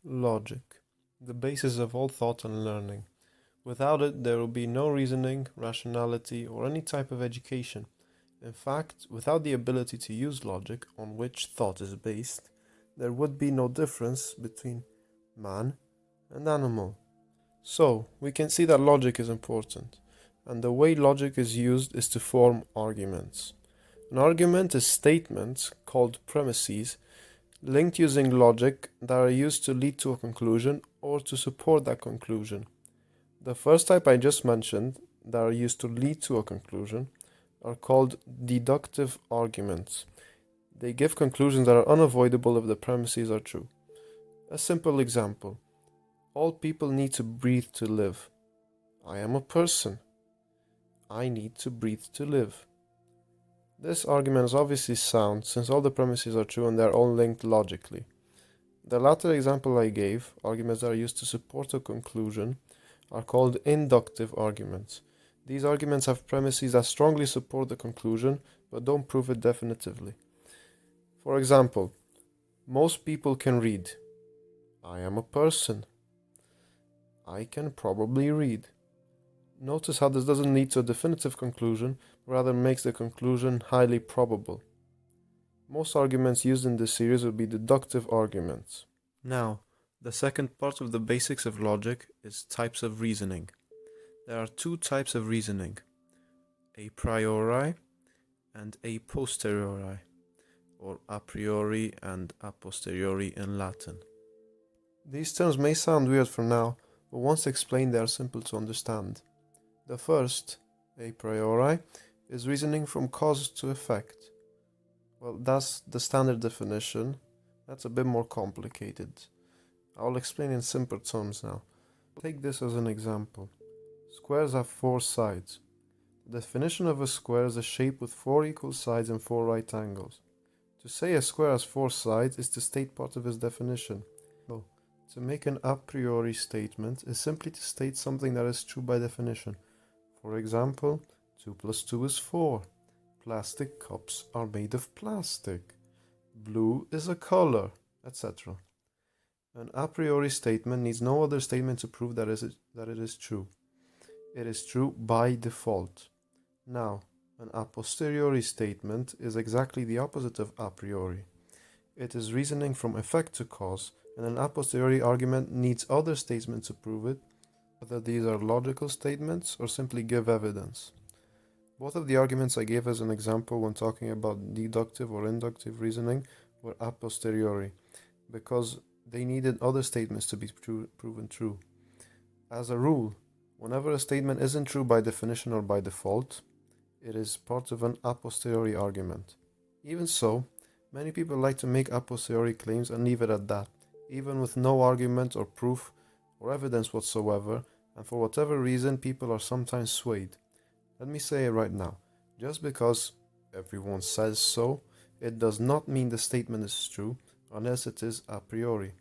Logic, the basis of all thought and learning. Without it, there will be no reasoning, rationality, or any type of education. In fact, without the ability to use logic, on which thought is based, there would be no difference between man and animal. So, we can see that logic is important, and the way logic is used is to form arguments. An argument is statements, called premises, linked using logic that are used to lead to a conclusion or to support that conclusion. The first type I just mentioned, that are used to lead to a conclusion, are called deductive arguments. They give conclusions that are unavoidable if the premises are true. A simple example: all people need to breathe to live. I am a person. I need to breathe to live. This argument is obviously sound since all the premises are true and they are all linked logically. The latter example I gave, arguments that are used to support a conclusion, are called inductive arguments. These arguments have premises that strongly support the conclusion but don't prove it definitively. For example, most people can read. I am a person. I can probably read. Notice how this doesn't lead to a definitive conclusion, but rather makes the conclusion highly probable. Most arguments used in this series will be deductive arguments. Now, the second part of the basics of logic is types of reasoning. There are two types of reasoning: a priori and a posteriori, or a priori and a posteriori in Latin. These terms may sound weird for now, but once explained they are simple to understand. The first, a priori, is reasoning from cause to effect. Well, that's the standard definition. That's a bit more complicated. I'll explain in simple terms now. Take this as an example. Squares have four sides. The definition of a square is a shape with four equal sides and four right angles. To say a square has four sides is to state part of its definition. So, to make an a priori statement is simply to state something that is true by definition. For example, 2 plus 2 is 4. Plastic cups are made of plastic. Blue is a color, etc. An a priori statement needs no other statement to prove that it is true. It is true by default. Now, an a posteriori statement is exactly the opposite of a priori. It is reasoning from effect to cause, and an a posteriori argument needs other statements to prove it, whether these are logical statements or simply give evidence. Both of the arguments I gave as an example when talking about deductive or inductive reasoning were a posteriori, because they needed other statements to be proven true. As a rule, whenever a statement isn't true by definition or by default, it is part of an a posteriori argument. Even so, many people like to make a posteriori claims and leave it at that, even with no argument or proof or evidence whatsoever, and for whatever reason people are sometimes swayed. Let me say it right now. Just because everyone says so, it does not mean the statement is true unless it is a priori.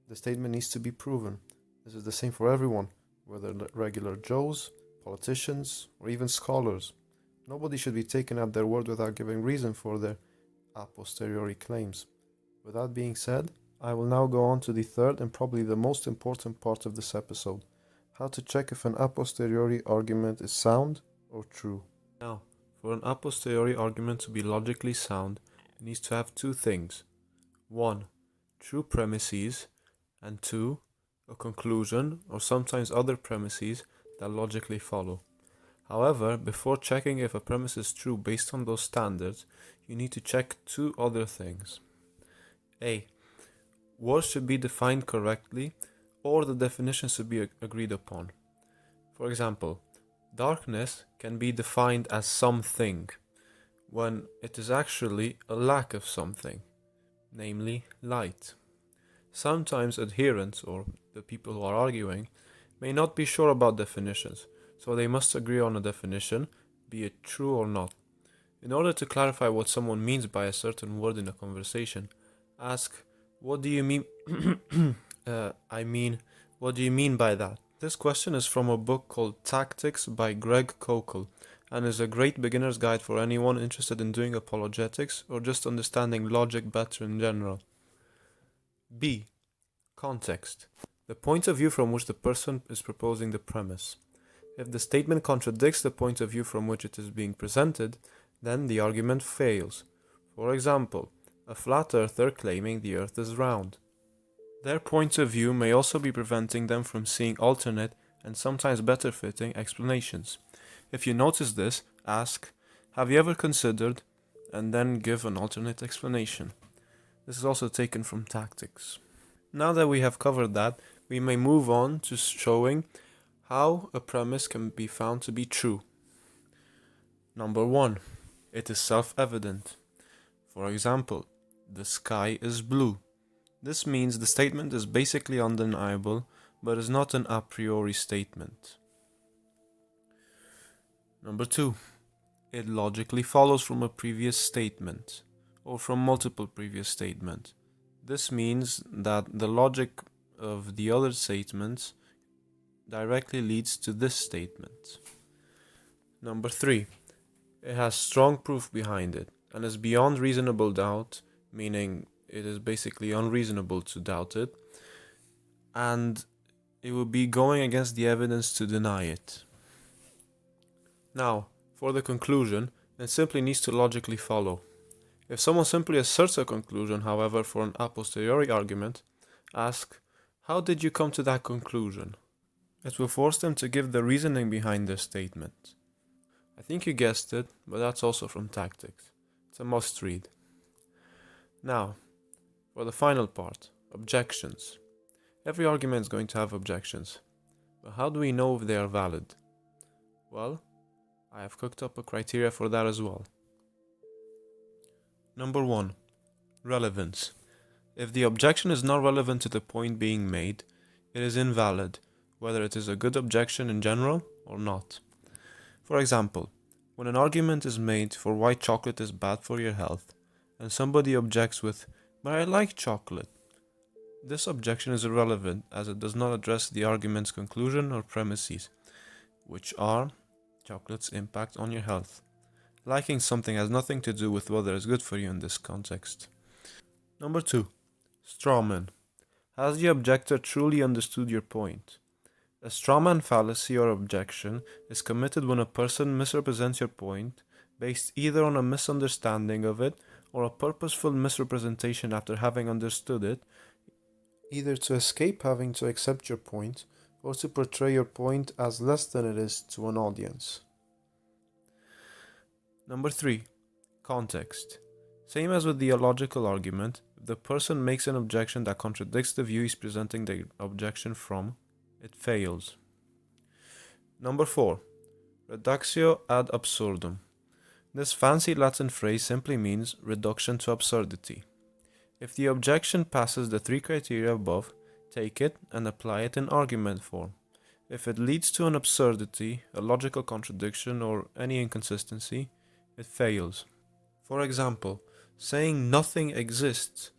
The statement needs to be proven. This is the same for everyone, whether regular Joes, politicians, or even scholars. Nobody should be taken at their word without giving reason for their a posteriori claims. With that being said, I will now go on to the third and probably the most important part of this episode: how to check if an a posteriori argument is sound or true. Now, for an a posteriori argument to be logically sound, it needs to have two things: 1. True premises, and 2. A conclusion or sometimes other premises that logically follow. However, before checking if a premise is true based on those standards, you need to check two other things. A. Words should be defined correctly, or the definition should be agreed upon. For example, darkness can be defined as something, when it is actually a lack of something, namely light. Sometimes adherents, or the people who are arguing, may not be sure about definitions, so they must agree on a definition, be it true or not. In order to clarify what someone means by a certain word in a conversation, ask, "What do you mean?" What do you mean by that? This question is from a book called Tactics by Greg Kokel, and is a great beginner's guide for anyone interested in doing apologetics or just understanding logic better in general. B. Context. The point of view from which the person is proposing the premise. If the statement contradicts the point of view from which it is being presented, then the argument fails. For example, a flat earther claiming the earth is round. Their point of view may also be preventing them from seeing alternate and sometimes better fitting explanations. If you notice this, ask, "Have you ever considered?" and then give an alternate explanation. This is also taken from Tactics. Now that we have covered that, we may move on to showing how a premise can be found to be true. Number 1. It is self-evident. For example, the sky is blue. This means the statement is basically undeniable, but is not an a priori statement. Number 2. It logically follows from a previous statement, or from multiple previous statements. This means that the logic of the other statements directly leads to this statement. Number 3. It has strong proof behind it, and is beyond reasonable doubt, meaning it is basically unreasonable to doubt it, and it would be going against the evidence to deny it. Now, for the conclusion, it simply needs to logically follow. If someone simply asserts a conclusion, however, for an a posteriori argument, ask, "How did you come to that conclusion?" It will force them to give the reasoning behind their statement. I think you guessed it, but that's also from Tactics. It's a must read. Now, for the final part, objections. Every argument is going to have objections, but how do we know if they are valid? Well, I have cooked up a criteria for that as well. Number 1. Relevance. If the objection is not relevant to the point being made, it is invalid, whether it is a good objection in general or not. For example, when an argument is made for why chocolate is bad for your health, and somebody objects with, "But I like chocolate," this objection is irrelevant as it does not address the argument's conclusion or premises, which are chocolate's impact on your health. Liking something has nothing to do with whether it's good for you in this context. Number 2. Strawman. Has the objector truly understood your point? A strawman fallacy or objection is committed when a person misrepresents your point based either on a misunderstanding of it or a purposeful misrepresentation after having understood it, either to escape having to accept your point or to portray your point as less than it is to an audience. Number 3. Context. Same as with the illogical argument, if the person makes an objection that contradicts the view he's presenting the objection from, it fails. Number 4. Reductio ad absurdum. This fancy Latin phrase simply means reduction to absurdity. If the objection passes the 3 criteria above, take it and apply it in argument form. If it leads to an absurdity, a logical contradiction, or any inconsistency, it fails. For example, saying nothing exists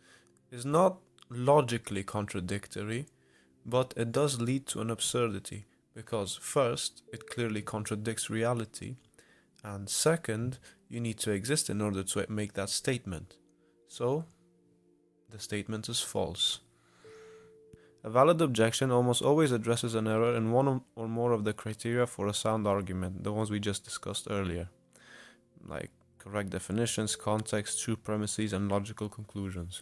is not logically contradictory, but it does lead to an absurdity, because first, it clearly contradicts reality, and second, you need to exist in order to make that statement. So, the statement is false. A valid objection almost always addresses an error in one or more of the criteria for a sound argument, the ones we just discussed earlier, like correct definitions, context, true premises, and logical conclusions.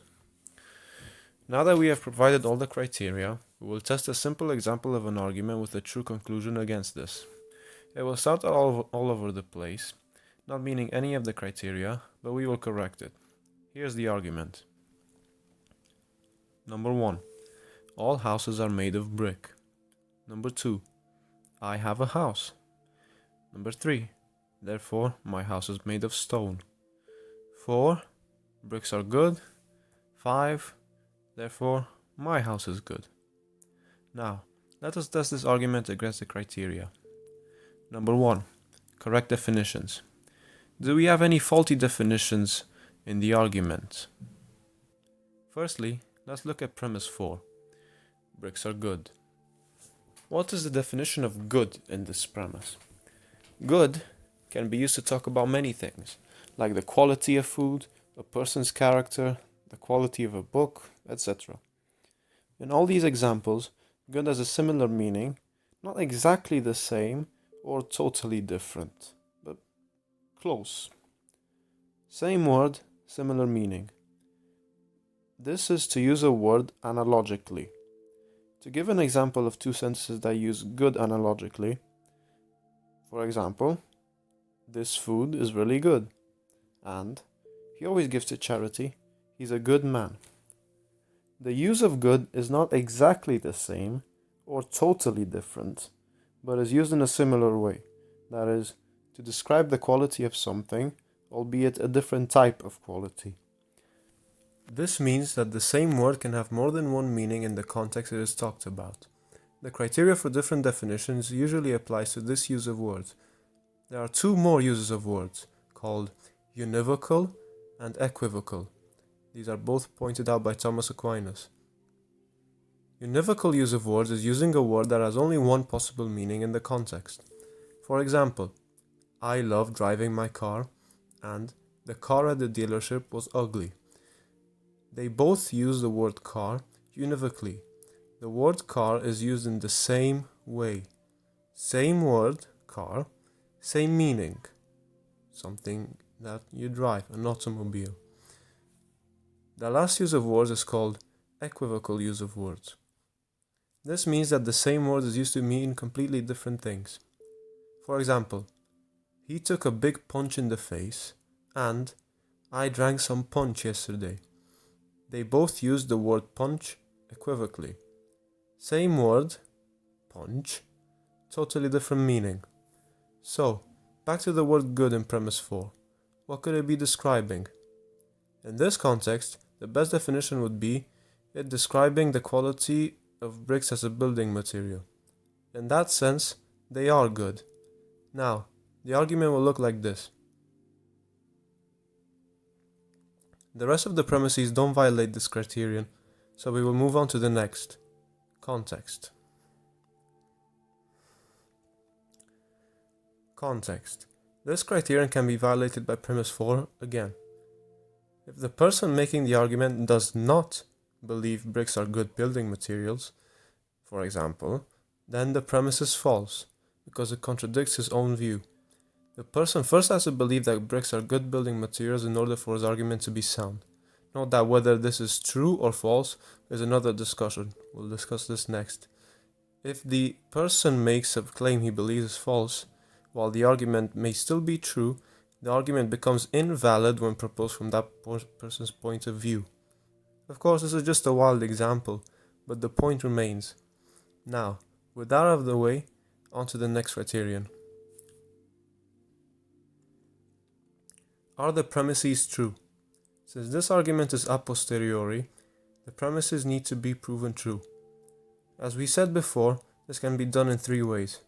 Now that we have provided all the criteria, we will test a simple example of an argument with a true conclusion against this. It will start all over the place, not meaning any of the criteria, but we will correct it. Here's the argument. Number 1. All houses are made of brick. Number 2. I have a house. Number 3. Therefore, my house is made of stone. 4. Bricks are good. 5. Therefore, my house is good. Now, let us test this argument against the criteria. Number 1. Correct definitions. Do we have any faulty definitions in the argument? Firstly, let's look at premise 4. Bricks are good. What is the definition of good in this premise? Good can be used to talk about many things, like the quality of food, a person's character, the quality of a book, etc. In all these examples, good has a similar meaning, not exactly the same or totally different, but close. Same word, similar meaning. This is to use a word analogically. To give an example of two sentences that use good analogically, for example, this food is really good, and he always gives to charity, he's a good man. The use of good is not exactly the same or totally different, but is used in a similar way, that is, to describe the quality of something, albeit a different type of quality. This means that the same word can have more than one meaning in the context it is talked about. The criteria for different definitions usually applies to this use of words. There are two more uses of words, called univocal and equivocal. These are both pointed out by Thomas Aquinas. Univocal use of words is using a word that has only one possible meaning in the context. For example, I love driving my car, and the car at the dealership was ugly. They both use the word car univocally. The word car is used in the same way. Same word, car, same meaning. Something that you drive, an automobile. The last use of words is called equivocal use of words. This means that the same word is used to mean completely different things. For example, he took a big punch in the face, and I drank some punch yesterday. They both use the word punch equivocally. Same word, punch, totally different meaning. So, back to the word good in premise 4. What could it be describing? In this context, the best definition would be it describing the quality of bricks as a building material. In that sense, they are good. Now, the argument will look like this. The rest of the premises don't violate this criterion, so we will move on to the next. Context. Context. This criterion can be violated by premise 4 again. If the person making the argument does not believe bricks are good building materials, for example, then the premise is false, because it contradicts his own view. The person first has to believe that bricks are good building materials in order for his argument to be sound. Note that whether this is true or false is another discussion. We'll discuss this next. If the person makes a claim he believes is false, while the argument may still be true, the argument becomes invalid when proposed from that person's point of view. Of course, this is just a wild example, but the point remains. Now, with that out of the way, on to the next criterion. Are the premises true? Since this argument is a posteriori, the premises need to be proven true. As we said before, this can be done in three ways.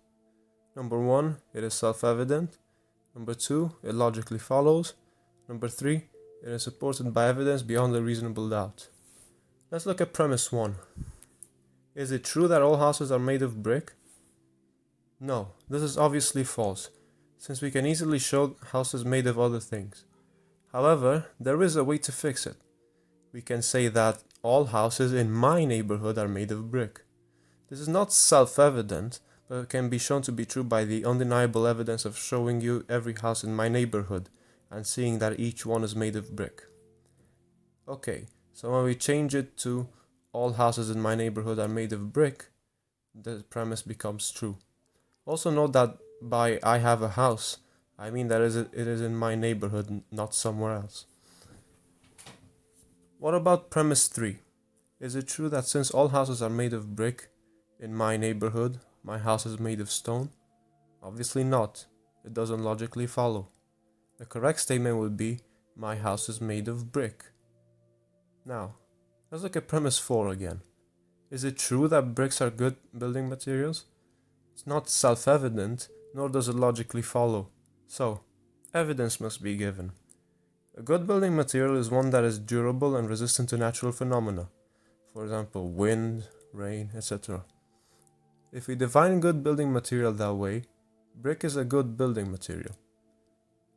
Number 1, it is self-evident. Number 2, it logically follows. Number 3, it is supported by evidence beyond a reasonable doubt. Let's look at premise 1. Is it true that all houses are made of brick? No, this is obviously false, since we can easily show houses made of other things. However, there is a way to fix it. We can say that all houses in my neighborhood are made of brick. This is not self-evident, but it can be shown to be true by the undeniable evidence of showing you every house in my neighborhood and seeing that each one is made of brick. Okay, so when we change it to all houses in my neighborhood are made of brick, the premise becomes true. Also note that by I have a house, I mean that it is in my neighborhood, not somewhere else. What about premise 3? Is it true that since all houses are made of brick, in my neighborhood, my house is made of stone? Obviously not. It doesn't logically follow. The correct statement would be, my house is made of brick. Now, let's look at premise 4 again. Is it true that bricks are good building materials? It's not self-evident, nor does it logically follow. So, evidence must be given. A good building material is one that is durable and resistant to natural phenomena. For example, wind, rain, etc. If we define good building material that way, brick is a good building material.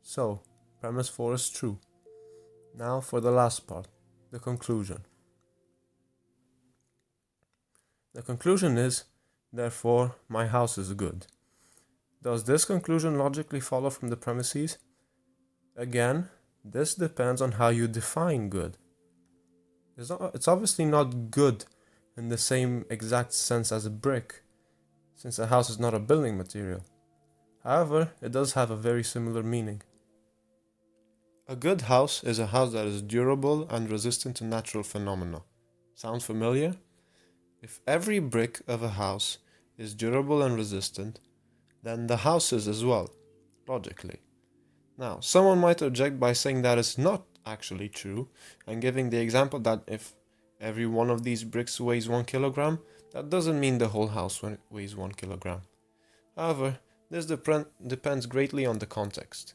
So, premise 4 is true. Now for the last part, the conclusion. The conclusion is, therefore, my house is good. Does this conclusion logically follow from the premises? Again, this depends on how you define good. It's obviously not good in the same exact sense as a brick, since a house is not a building material. However, it does have a very similar meaning. A good house is a house that is durable and resistant to natural phenomena. Sound familiar? If every brick of a house is durable and resistant, then the house is as well, logically. Now, someone might object by saying that it's not actually true, and giving the example that if every one of these bricks weighs 1 kilogram, that doesn't mean the whole house weighs 1 kilogram. However, this depends greatly on the context.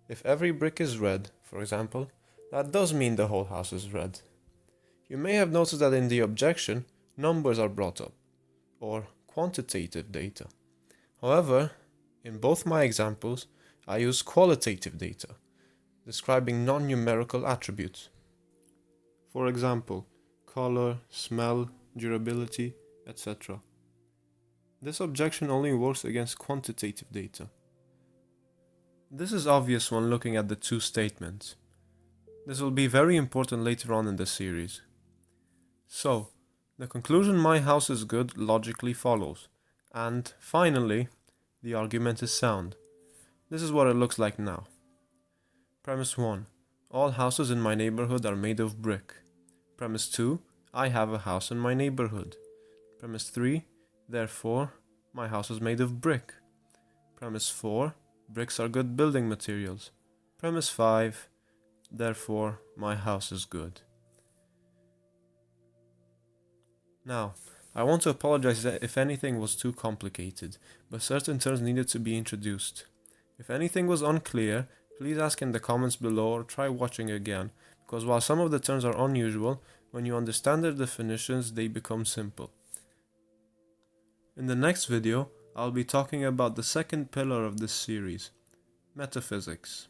If every brick is red, for example, that does mean the whole house is red. You may have noticed that in the objection, numbers are brought up, or quantitative data. However, in both my examples, I use qualitative data, describing non-numerical attributes. For example, color, smell, durability, etc. This objection only works against quantitative data. This is obvious when looking at the two statements. This will be very important later on in the series. So, the conclusion my house is good logically follows. And, finally, the argument is sound. This is what it looks like now. Premise 1. All houses in my neighborhood are made of brick. Premise 2. I have a house in my neighborhood. Premise 3. Therefore, my house is made of brick. Premise 4. Bricks are good building materials. Premise 5. Therefore, my house is good. Now, I want to apologize if anything was too complicated, but certain terms needed to be introduced. If anything was unclear, please ask in the comments below or try watching again, because while some of the terms are unusual, when you understand their definitions, they become simple. In the next video, I'll be talking about the second pillar of this series, metaphysics.